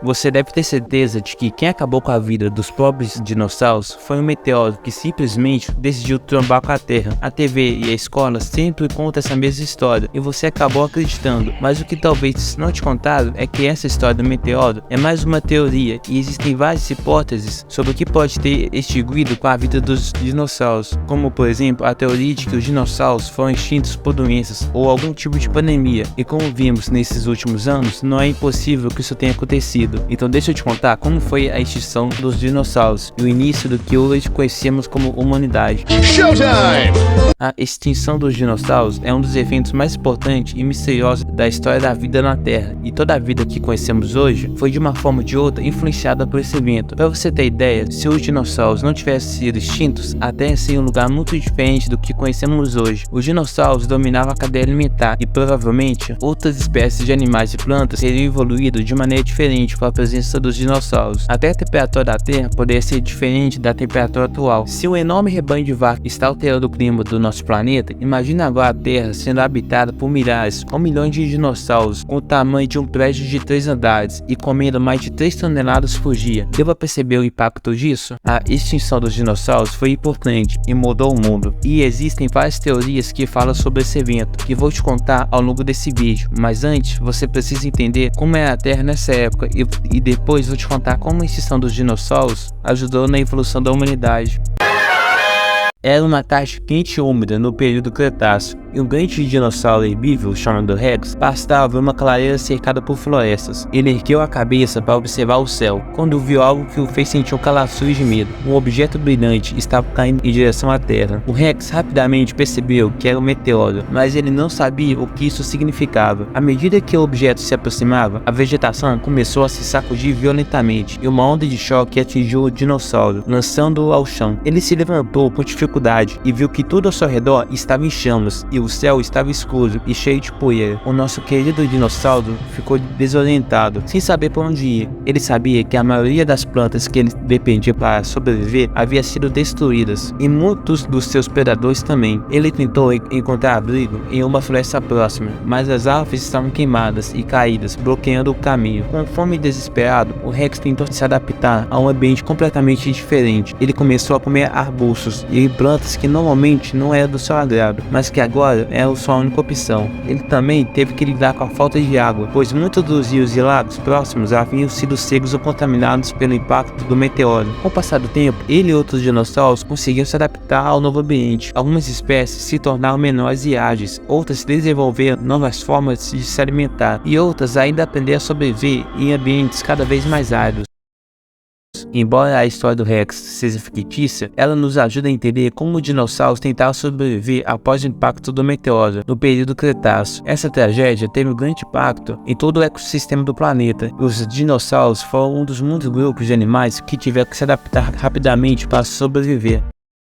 Você deve ter certeza de que quem acabou com a vida dos pobres dinossauros foi um meteoro que simplesmente decidiu trombar com a Terra. A TV e a escola sempre contam essa mesma história e você acabou acreditando, mas o que talvez não te contaram é que essa história do meteoro é mais uma teoria e existem várias hipóteses sobre o que pode ter extinguido com a vida dos dinossauros, como por exemplo a teoria de que os dinossauros foram extintos por doenças ou algum tipo de pandemia, e como vimos nesses últimos anos, não é impossível que isso tenha acontecido. Então deixa eu te contar como foi a extinção dos dinossauros e o início do que hoje conhecemos como humanidade. Showtime! A extinção dos dinossauros é um dos eventos mais importantes e misteriosos da história da vida na Terra, e toda a vida que conhecemos hoje foi de uma forma ou de outra influenciada por esse evento. Para você ter ideia, se os dinossauros não tivessem sido extintos, a Terra seria um lugar muito diferente do que conhecemos hoje. Os dinossauros dominavam a cadeia alimentar e provavelmente outras espécies de animais e plantas teriam evoluído de maneira diferente com a presença dos dinossauros. Até a temperatura da Terra poderia ser diferente da temperatura atual. Se um enorme rebanho de vacas está alterando o clima do nosso planeta, imagina agora a Terra sendo habitada por milhares ou milhões de dinossauros com o tamanho de um prédio de 3 andares e comendo mais de 3 toneladas por dia. Deu pra perceber o impacto disso? A extinção dos dinossauros foi importante e mudou o mundo. E existem várias teorias que falam sobre esse evento, que vou te contar ao longo desse vídeo. Mas antes, você precisa entender como era a Terra nessa época e depois vou te contar como a extinção dos dinossauros ajudou na evolução da humanidade. Era uma tarde quente e úmida no período Cretáceo, e um grande dinossauro herbívoro chamado Rex pastava em uma clareira cercada por florestas. Ele ergueu a cabeça para observar o céu, quando viu algo que o fez sentir um calafrio de medo. Um objeto brilhante estava caindo em direção à Terra. O Rex rapidamente percebeu que era um meteoro, mas ele não sabia o que isso significava. À medida que o objeto se aproximava, a vegetação começou a se sacudir violentamente, e uma onda de choque atingiu o dinossauro, lançando-o ao chão. Ele se levantou com dificuldade e viu que tudo ao seu redor estava em chamas, e o céu estava escuro e cheio de poeira. O nosso querido dinossauro ficou desorientado, sem saber por onde ir. Ele sabia que a maioria das plantas que ele dependia para sobreviver havia sido destruídas, e muitos dos seus predadores também. Ele tentou encontrar abrigo em uma floresta próxima, mas as árvores estavam queimadas e caídas, bloqueando o caminho. Com fome e desesperado, o Rex tentou se adaptar a um ambiente completamente diferente. Ele começou a comer arbustos e plantas que normalmente não eram do seu agrado, mas que agora era sua única opção. Ele também teve que lidar com a falta de água, pois muitos dos rios e lagos próximos haviam sido secos ou contaminados pelo impacto do meteoro. Com o passar do tempo, ele e outros dinossauros conseguiram se adaptar ao novo ambiente. Algumas espécies se tornaram menores e ágeis, outras desenvolveram novas formas de se alimentar, e outras ainda aprenderam a sobreviver em ambientes cada vez mais áridos. Embora a história do Rex seja fictícia, ela nos ajuda a entender como os dinossauros tentaram sobreviver após o impacto do meteoro no período Cretáceo. Essa tragédia teve um grande impacto em todo o ecossistema do planeta, e os dinossauros foram um dos muitos grupos de animais que tiveram que se adaptar rapidamente para sobreviver.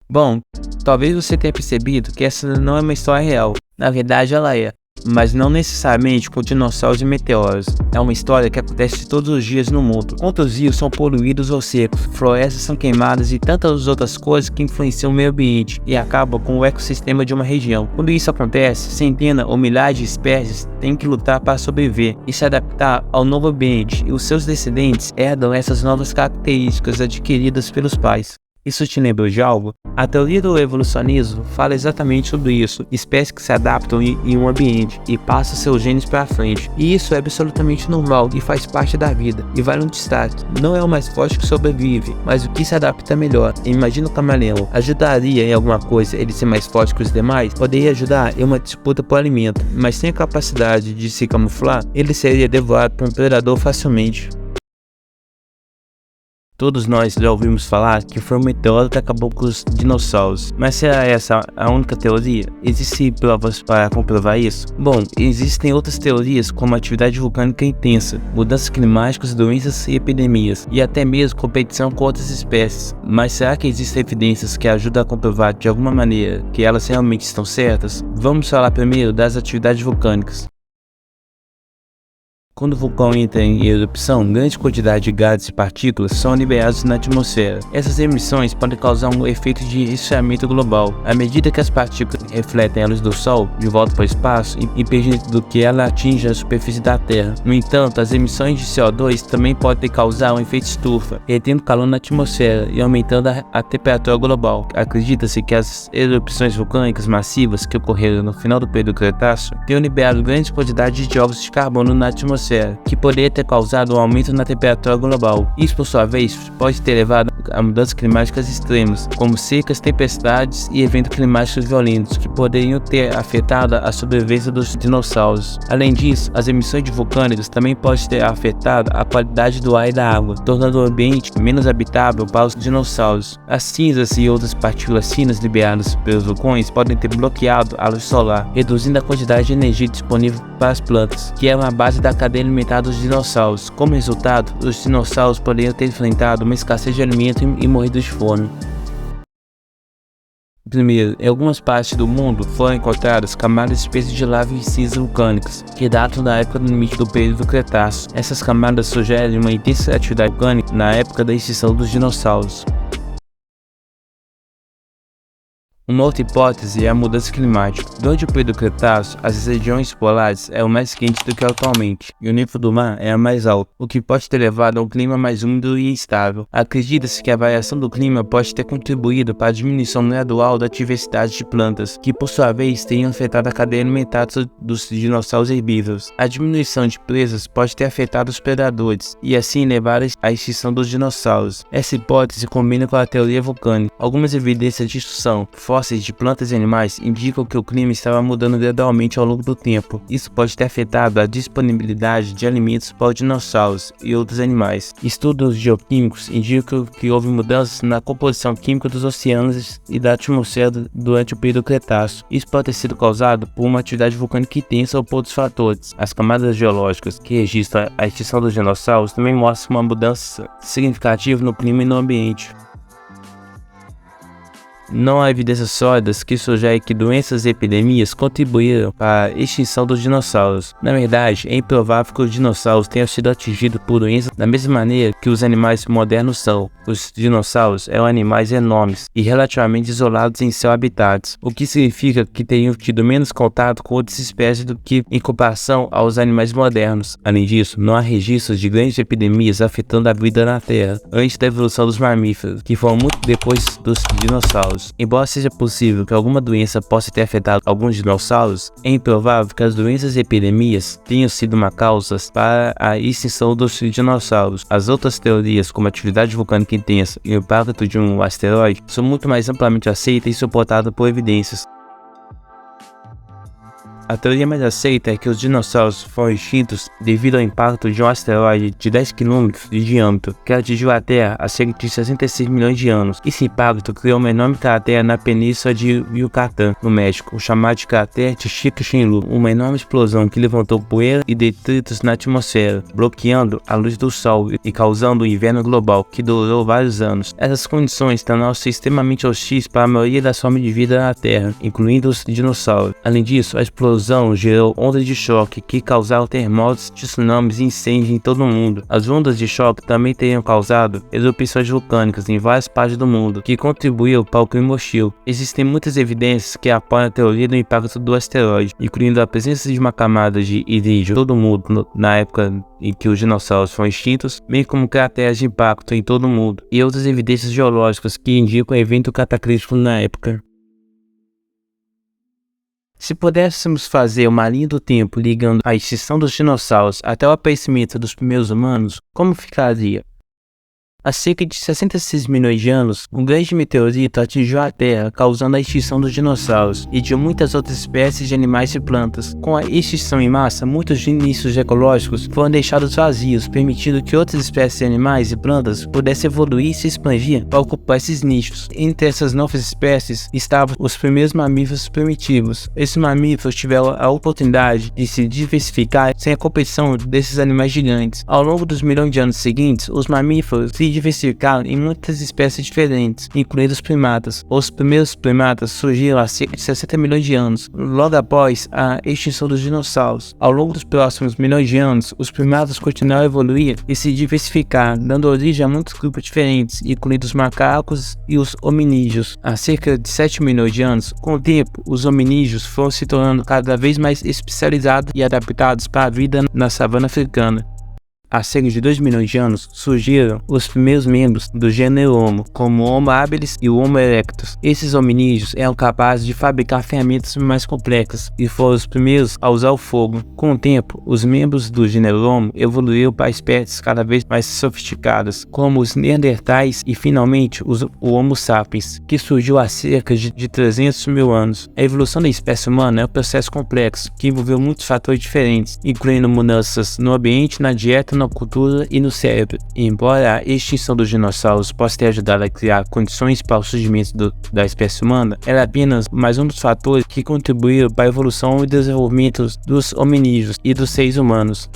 Bom, talvez você tenha percebido que essa não é uma história real. Na verdade, ela é, mas não necessariamente com dinossauros e meteoros. É uma história que acontece todos os dias no mundo. Quantos rios são poluídos ou secos, florestas são queimadas e tantas outras coisas que influenciam o meio ambiente e acabam com o ecossistema de uma região. Quando isso acontece, centenas ou milhares de espécies têm que lutar para sobreviver e se adaptar ao novo ambiente, e os seus descendentes herdam essas novas características adquiridas pelos pais. Isso te lembrou de algo? A teoria do evolucionismo fala exatamente sobre isso: espécies que se adaptam em um ambiente e passam seus genes para frente. E isso é absolutamente normal e faz parte da vida. E vale um destaque: não é o mais forte que sobrevive, mas o que se adapta melhor. Imagina o camaleão. Ajudaria em alguma coisa ele ser mais forte que os demais? Poderia ajudar em uma disputa por alimento, mas sem a capacidade de se camuflar, ele seria devorado por um predador facilmente. Todos nós já ouvimos falar que foi um meteoro que acabou com os dinossauros, mas será essa a única teoria? Existem provas para comprovar isso? Bom, existem outras teorias como atividade vulcânica intensa, mudanças climáticas, doenças e epidemias, e até mesmo competição com outras espécies. Mas será que existem evidências que ajudam a comprovar de alguma maneira que elas realmente estão certas? Vamos falar primeiro das atividades vulcânicas. Quando o vulcão entra em erupção, grande quantidade de gases e partículas são liberados na atmosfera. Essas emissões podem causar um efeito de resfriamento global. À medida que as partículas refletem a luz do Sol de volta para o espaço, impedindo que ela atinja a superfície da Terra. No entanto, as emissões de CO2 também podem causar um efeito estufa, retendo calor na atmosfera e aumentando a temperatura global. Acredita-se que as erupções vulcânicas massivas que ocorreram no final do período Cretáceo tenham liberado grandes quantidades de dióxido de carbono na atmosfera, que poderia ter causado um aumento na temperatura global. Isso, por sua vez, pode ter levado a mudanças climáticas extremas, como secas, tempestades e eventos climáticos violentos, que poderiam ter afetado a sobrevivência dos dinossauros. Além disso, as emissões de vulcânicos também podem ter afetado a qualidade do ar e da água, tornando o ambiente menos habitável para os dinossauros. As cinzas e outras partículas finas liberadas pelos vulcões podem ter bloqueado a luz solar, reduzindo a quantidade de energia disponível para as plantas, que eram a base da cadeia alimentar dos dinossauros. Como resultado, os dinossauros poderiam ter enfrentado uma escassez de alimento e morrido de fome. Primeiro, em algumas partes do mundo foram encontradas camadas espessas de lava e cinzas vulcânicas, que datam da época limite do período Cretáceo. Essas camadas sugerem uma intensa atividade vulcânica na época da extinção dos dinossauros. Uma outra hipótese é a mudança climática. Durante o período Cretáceo, as regiões polares eram mais quentes do que atualmente, e o nível do mar era mais alto, o que pode ter levado a um clima mais úmido e instável. Acredita-se que a variação do clima pode ter contribuído para a diminuição gradual da diversidade de plantas, que por sua vez teriam afetado a cadeia alimentar dos dinossauros herbívoros. A diminuição de presas pode ter afetado os predadores, e assim levar à extinção dos dinossauros. Essa hipótese combina com a teoria vulcânica. Algumas evidências de extinção fósseis de plantas e animais indicam que o clima estava mudando gradualmente ao longo do tempo. Isso pode ter afetado a disponibilidade de alimentos para os dinossauros e outros animais. Estudos geoquímicos indicam que houve mudanças na composição química dos oceanos e da atmosfera durante o período Cretáceo. Isso pode ter sido causado por uma atividade vulcânica intensa ou por outros fatores. As camadas geológicas que registram a extinção dos dinossauros também mostram uma mudança significativa no clima e no ambiente. Não há evidências sólidas que sugerem que doenças e epidemias contribuíram para a extinção dos dinossauros. Na verdade, é improvável que os dinossauros tenham sido atingidos por doenças da mesma maneira que os animais modernos são. Os dinossauros eram animais enormes e relativamente isolados em seu habitat, o que significa que teriam tido menos contato com outras espécies do que em comparação aos animais modernos. Além disso, não há registros de grandes epidemias afetando a vida na Terra antes da evolução dos mamíferos, que foram muito depois dos dinossauros. Embora seja possível que alguma doença possa ter afetado alguns dinossauros, é improvável que as doenças e epidemias tenham sido uma causa para a extinção dos dinossauros. As outras teorias, como a atividade vulcânica intensa e o impacto de um asteroide, são muito mais amplamente aceitas e suportadas por evidências. A teoria mais aceita é que os dinossauros foram extintos devido ao impacto de um asteroide de 10 km de diâmetro que atingiu a Terra há cerca de 66 milhões de anos. Esse impacto criou uma enorme cratera na península de Yucatán, no México, o chamado de cratera de Chicxulub, uma enorme explosão que levantou poeira e detritos na atmosfera, bloqueando a luz do Sol e causando um inverno global que durou vários anos. Essas condições tornaram-se extremamente hostis para a maioria das formas de vida na Terra, incluindo os dinossauros. Além disso, a explosão gerou ondas de choque que causaram terremotos, tsunamis e incêndios em todo o mundo. As ondas de choque também teriam causado erupções vulcânicas em várias partes do mundo, que contribuiu para o clima hostil. Existem muitas evidências que apoiam a teoria do impacto do asteroide, incluindo a presença de uma camada de irídio em todo o mundo na época em que os dinossauros foram extintos, bem como crateras de impacto em todo o mundo, e outras evidências geológicas que indicam evento cataclísmico na época. Se pudéssemos fazer uma linha do tempo ligando a extinção dos dinossauros até o aparecimento dos primeiros humanos, como ficaria? Há cerca de 66 milhões de anos, um grande meteorito atingiu a Terra, causando a extinção dos dinossauros e de muitas outras espécies de animais e plantas. Com a extinção em massa, muitos nichos ecológicos foram deixados vazios, permitindo que outras espécies de animais e plantas pudessem evoluir e se expandir para ocupar esses nichos. Entre essas novas espécies estavam os primeiros mamíferos primitivos. Esses mamíferos tiveram a oportunidade de se diversificar sem a competição desses animais gigantes. Ao longo dos milhões de anos seguintes, os mamíferos se diversificaram em muitas espécies diferentes, incluindo os primatas. Os primeiros primatas surgiram há cerca de 60 milhões de anos, logo após a extinção dos dinossauros. Ao longo dos próximos milhões de anos, os primatas continuaram a evoluir e se diversificar, dando origem a muitos grupos diferentes, incluindo os macacos e os hominídeos. Há cerca de 7 milhões de anos, com o tempo, os hominídeos foram se tornando cada vez mais especializados e adaptados para a vida na savana africana. Há cerca de 2 milhões de anos, surgiram os primeiros membros do gênero Homo, como o Homo habilis e o Homo erectus. Esses hominídeos eram capazes de fabricar ferramentas mais complexas e foram os primeiros a usar o fogo. Com o tempo, os membros do gênero Homo evoluíram para espécies cada vez mais sofisticadas, como os neandertais e, finalmente, o Homo sapiens, que surgiu há cerca de 300 mil anos. A evolução da espécie humana é um processo complexo, que envolveu muitos fatores diferentes, incluindo mudanças no ambiente, na dieta, na cultura e no cérebro. Embora a extinção dos dinossauros possa ter ajudado a criar condições para o surgimento da espécie humana, ela é apenas mais um dos fatores que contribuíram para a evolução e desenvolvimento dos hominídeos e dos seres humanos.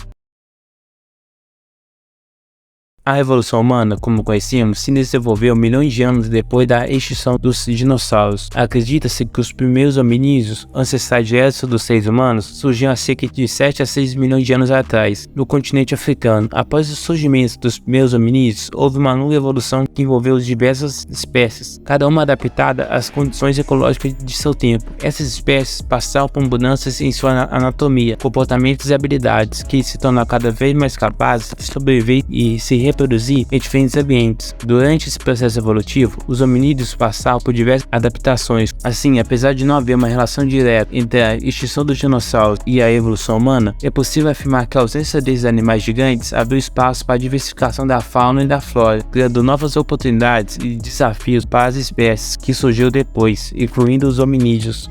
A evolução humana, como conhecemos, se desenvolveu milhões de anos depois da extinção dos dinossauros. Acredita-se que os primeiros hominídeos, ancestrais diretos dos seres humanos, surgiram há cerca de 7 a 6 milhões de anos atrás, no continente africano. Após o surgimento dos primeiros hominídeos, houve uma longa evolução que envolveu diversas espécies, cada uma adaptada às condições ecológicas de seu tempo. Essas espécies passaram por mudanças em sua anatomia, comportamentos e habilidades, que se tornaram cada vez mais capazes de sobreviver e se reproduzir em diferentes ambientes. Durante esse processo evolutivo, os hominídeos passaram por diversas adaptações. Assim, apesar de não haver uma relação direta entre a extinção dos dinossauros e a evolução humana, é possível afirmar que a ausência desses animais gigantes abriu espaço para a diversificação da fauna e da flora, criando novas oportunidades e desafios para as espécies que surgiram depois, incluindo os hominídeos.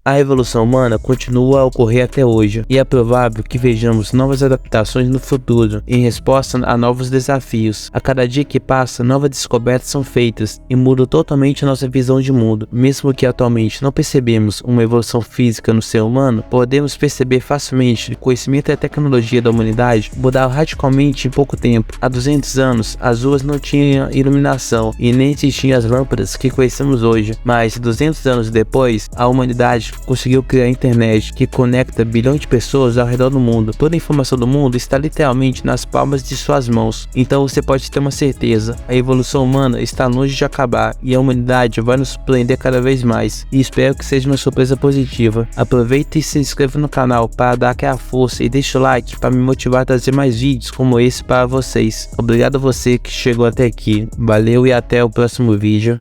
A evolução humana continua a ocorrer até hoje, e é provável que vejamos novas adaptações no futuro, em resposta a novos desafios. A cada dia que passa, novas descobertas são feitas, e mudam totalmente nossa visão de mundo. Mesmo que atualmente não percebemos uma evolução física no ser humano, podemos perceber facilmente que o conhecimento e a tecnologia da humanidade mudaram radicalmente em pouco tempo. Há 200 anos, as ruas não tinham iluminação, e nem existiam as lâmpadas que conhecemos hoje, mas 200 anos depois, a humanidade conseguiu criar a internet, que conecta bilhões de pessoas ao redor do mundo. Toda a informação do mundo está literalmente nas palmas de suas mãos. Então você pode ter uma certeza, a evolução humana está longe de acabar e a humanidade vai nos surpreender cada vez mais. E espero que seja uma surpresa positiva. Aproveite e se inscreva no canal para dar aquela força e deixe o like para me motivar a trazer mais vídeos como esse para vocês. Obrigado a você que chegou até aqui. Valeu e até o próximo vídeo.